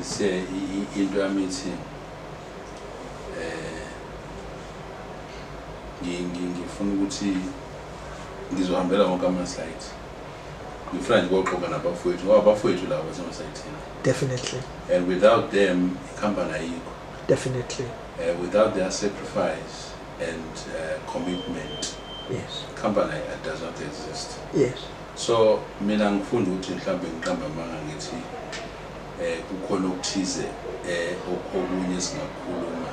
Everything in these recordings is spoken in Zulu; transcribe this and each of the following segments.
Say into a meeting. Ngifuna ukuthi ngizohambela wonke ama-site. Ngifuna nje ukugqoka nabafowethu ngoba abafowethu labo basemasayithini. Definitely. And without them, ikhamba ayikho. Definitely. Without their sacrifice and commitment, yes, company does not exist. Yes. So mina ngifunda ukuthi mhlambe ngiqamba manga ngithi kukhona okuthize okunye singakhuluma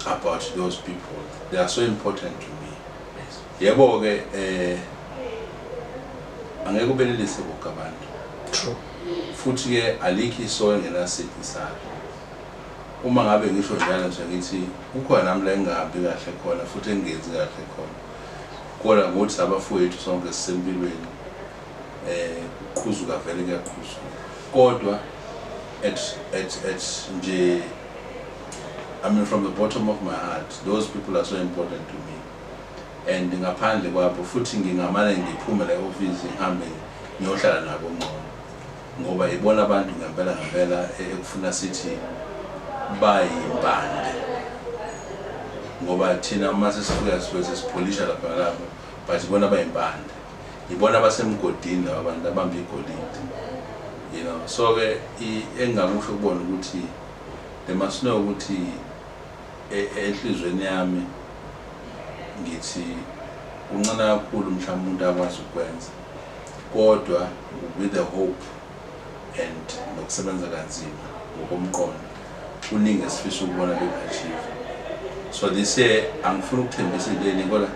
about those people. They are so important to me. Yes. Yebo ke angeke ubelelise bonke abantu. True. Futhi ke alikho iso engenasithi salo. Uma ngabe ngisho njalo nje ngithi kukhona nami la engahambi kahle khona futhi engenzi kahle khona. Kodwa ngokuthi abafowethu sonke sisempilweni uqhuzuka vele kuyaqhuzuka. Kodwa at nje, I mean, from the bottom of my heart, those people are so important to me. And ngaphandle kwabo futhi ngingamane ngiphume la office ngihambe ngiyohlala nabo ngqono. Ngoba ibona abantu ngempela ekufuna sithi bayimpande. Ngoba thina mase sifika sesipolisha lapha but ibona bayimpande. Ibona basemgodini abantu abamba igolide. You know, so ke engakusho ukubona ukuthi they must know ukuthi enhlizweni yami ngithi uncane kakhulu mhlawumbe umuntu akwazi ukwenza. Kodwa with the hope and nokusebenza kanzima ngokomqondo kuningi esifisa ukubona beachieve. So this year angifuna ukuthembisa into kodwa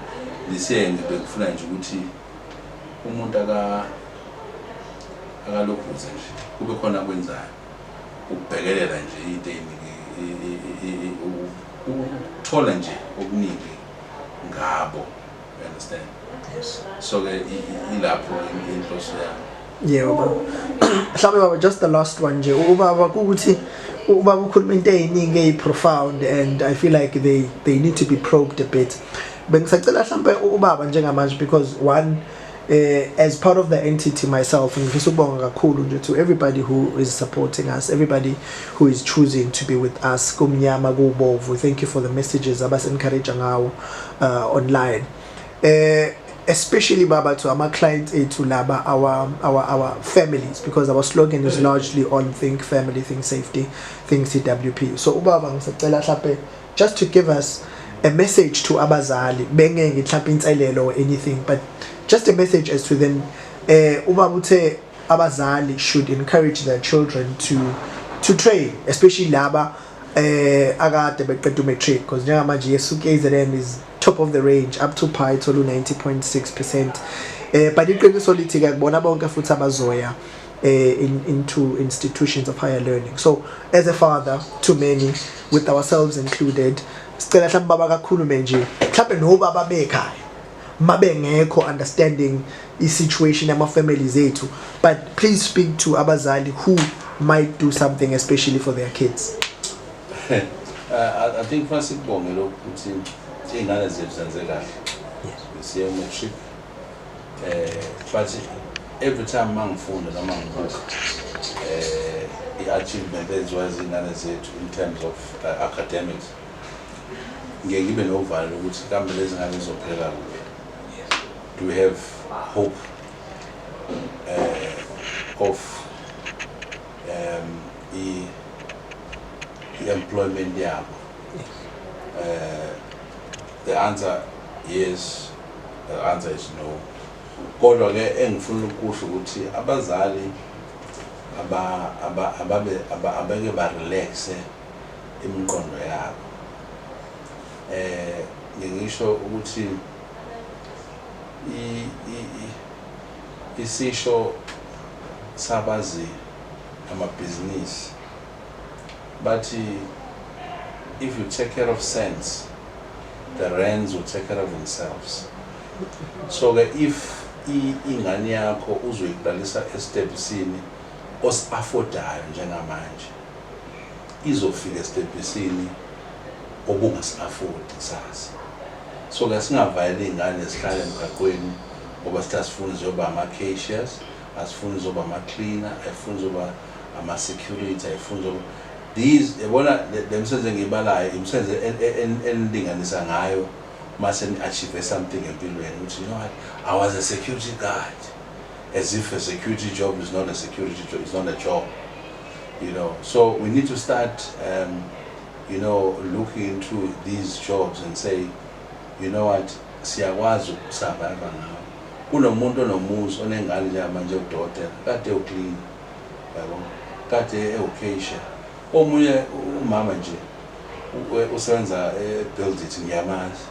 this year ngibekufuna nje ukuthi umuntu akalokhuze nje kube khona kwenzayo ukubhekelela nje into ukuthola nje okuningi ngabo. You understand? Yes. So ilapho inhloso yami. Yeah, baba. Mhlawumbe baba, just the last one nje. Ubaba ukuthi ubaba ukhuluma into eziningi profound, and I feel like they need to be probed a bit. Bengisacela mhlawumbe ubaba njengamanje because one as part of the entity myself, ngifisa ukubonga kakhulu nje to everybody who is supporting us, everybody who is choosing to be with us. Kumnyama kubovu. Thank you for the messages abas encourage ngawo online. Especially baba to our clients to laba our families, because our slogan is largely on think family, think safety, think CWP. So ubaba ngisacela mhlawumbe just to give us a message to abazali bengeke mhlawumbe inselelo or anything, but just a message as to them ubaba uthe abazali should encourage their children to train, especially laba akade beqeda umatric, because njengamanje yesuke KZN is top of the range up to pi tolu 90.6%. But iqiniso lithi ke kubona bonke futhi abazoya into institutions of higher learning. So as a father to many, with ourselves included, sicela mhlawumbe baba kakhulume nje mhlawumbe nobaba bekhaya mabengekho understanding i-situation yama families ethu, but please speak to abazali who might do something especially for their kids. I think first ikubonge lokho ukuthi ingane zethu zenze kahle. Yes. Siye matric. But every time mangifunda noma ngibuka i-achievement eziwa izingane zethu in terms of academics, ngeke ngibe novalo ukuthi kambe lezi ngane zizophela kuphi. Do we have hope of employment yabo? The answer is the answer is no. Kodwa ke engifuna ukusho ukuthi abazali abeke ba relax imiqondo yabo. Ngisho ukuthi isisho sabazi amabhizinisi bathi if you take care of sense, the rands will take care of themselves. So if ingane yakho uzoyiqalisa estepsini os-affordayo njengamanje, izofika estepsini obungasi-afford sasa. So ke singavayela ingane zihlale emgaqweni ngoba sithi asifuni zoba ama-cashiers, asifuni zoba ama-cleaner, asifuni zoba ama-security ayifunda these yabona le msebenzi engiyibalayo imisebenzi enilinganisa ngayo mase ni-achieve something empilweni ukuthi you know what, I was a security guard, as if a security job is not a security job, it's not a job, you know. So we need to start you know, looking into these jobs and say, you know what, siyakwazi ukusurvive ngawo. Kunomuntu onomuzi onengane nje manje udokotela kade uclean, yabo, kade ewukesha, omunye umama nje usebenza eBuildit ngiyamazi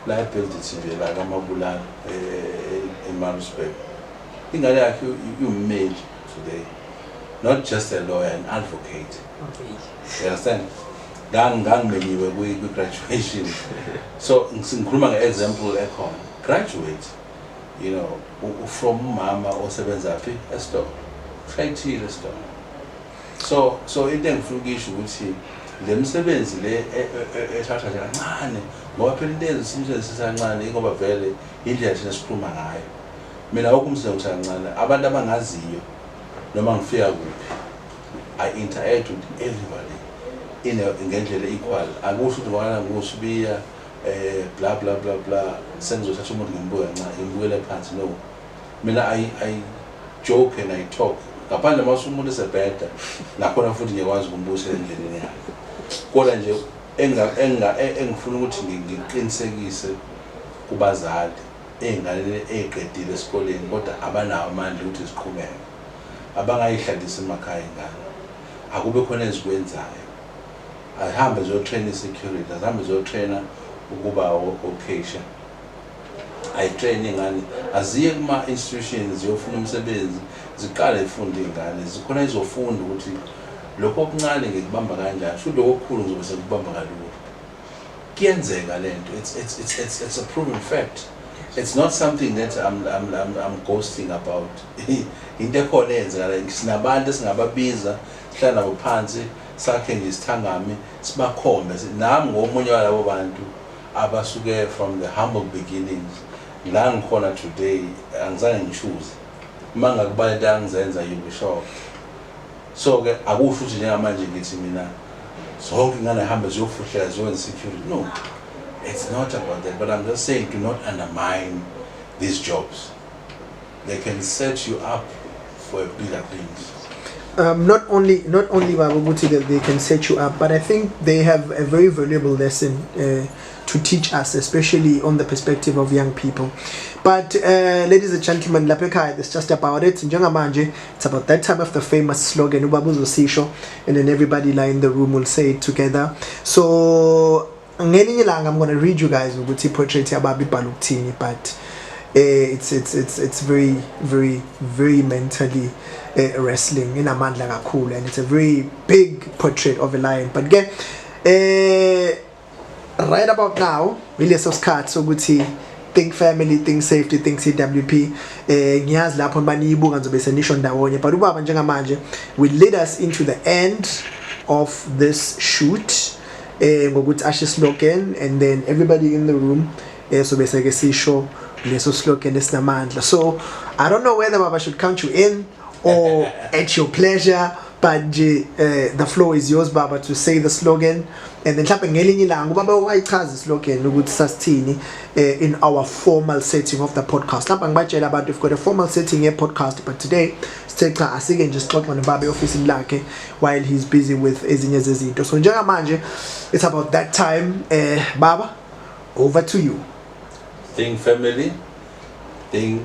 la eBuildit nje la kaMabulala eMaritzburg. Ingane yakhe ummeli today, not just a lawyer, an advocate. You understand? Ngangimeliwe kwi-graduation. So ngikhuluma nge-example ekhona, graduate, you know, from umama osebenza phi esitolo, ushayithile esitolo. So into engifuna ukuyisho ukuthi le misebenzi le ethatha nje kancane, ngoba phela into ezisimsebenzi sisancane ngoba vele indlela thina sikhuluma ngayo. Mina okumsebenzi kancane, abantu abangaziyo noma ngifika kuphi, I interact with everybody ngendlela equal. Akusho ukuthi wena nguSibiya blah blah blah blah sengizothatha umuntu ngimbukele phansi. No, mina I joke and I talk. Ngaphandle mase umuntu esebheda nakhona futhi ngiyakwazi ukumbusa endleleni yakhe. Kodwa nje engifuna ukuthi ngiqinisekise kubazali ey'ngane ey'qedile esikoleni kodwa abanawo amandla ukuthi ziqhubeke, abangayihlalisa emakhaya ingane, akube khona ezikwenzayo. Ahambe ziyotraina i-security, ahambe ziyotraina ukuba okesha, ayitraine iy'ngane, aziye kuma-institutions ziyofuna umsebenzi, ziqale zifunde iy'ngane, zikhona izofunda ukuthi lokho okuncane ngikubamba kanjani, futhi lokho okukhulu ngizobe sekubamba kalula. Kuyenzeka lento, it's a proven fact. It's not something that I'm ghosting about. Into ekhona eyenzekala, sinabantu esingababiza sihlala nabo phansi sakhe nje isithangami sibakhombe nami ngomunye walabo bantu abasuke from the humble beginnings la ngikhona today. Angizange ngichoose, uma ngakubala into angizenza you be shocked. So ke akusho ukuthi njengamanje ngithi mina zonke ingane hambe ziyofuhlela ziyenze security. No, it's not about that, but I'm just saying do not undermine these jobs. They can set you up for bigger things. Not only Baba Buti that they can set you up, but I think they have a very valuable lesson to teach us, especially on the perspective of young people. But ladies and gentlemen, Lapeka, that's just about it. Njengamanje, it's about that time of the famous slogan, Ubabuzo Sisho, and then everybody in the room will say it together. So I'm going to read you guys Ubuti portrait Ababi Baluktini, but it's very, very, very mentally wrestling in Amandla Kakula, and it's a very big portrait of a lion. But again, right about now, really so scarred so good. Think family, think safety, think CWP. Ngiyazi lapho baniyibuka ngizobe senishon ndawonye, but ubaba njengamanje will lead us into the end of this shoot ngokuthi ashe slogan, and then everybody in the room so bese ke sisho leso slogan esinamandla. So I don't know whether baba should count you in or at your pleasure, but the floor is yours baba to say the slogan, and then mhlawumbe ngelinye ilanga ubaba wayichaza islogan ukuthi sasithini in our formal setting of the podcast. Mhlawumbe ngibajela abantu we've got a formal setting here podcast, but today sithe asike nje sixoxa nobaba office lakhe while he's busy with ezinye zezinto. So njengamanje it's about that time. Baba, over to you. Think family, think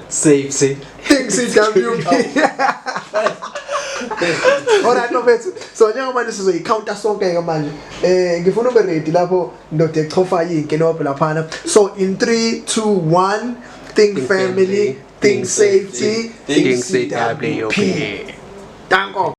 safety, think CWP. Alright, no better. So njengamanje sizoyicounter sonke manje. Ngifuna ube ready lapho ndoda echofa yinke nophe laphana. So in 3, 2, 1, think family, think safety, think CWP. Danko.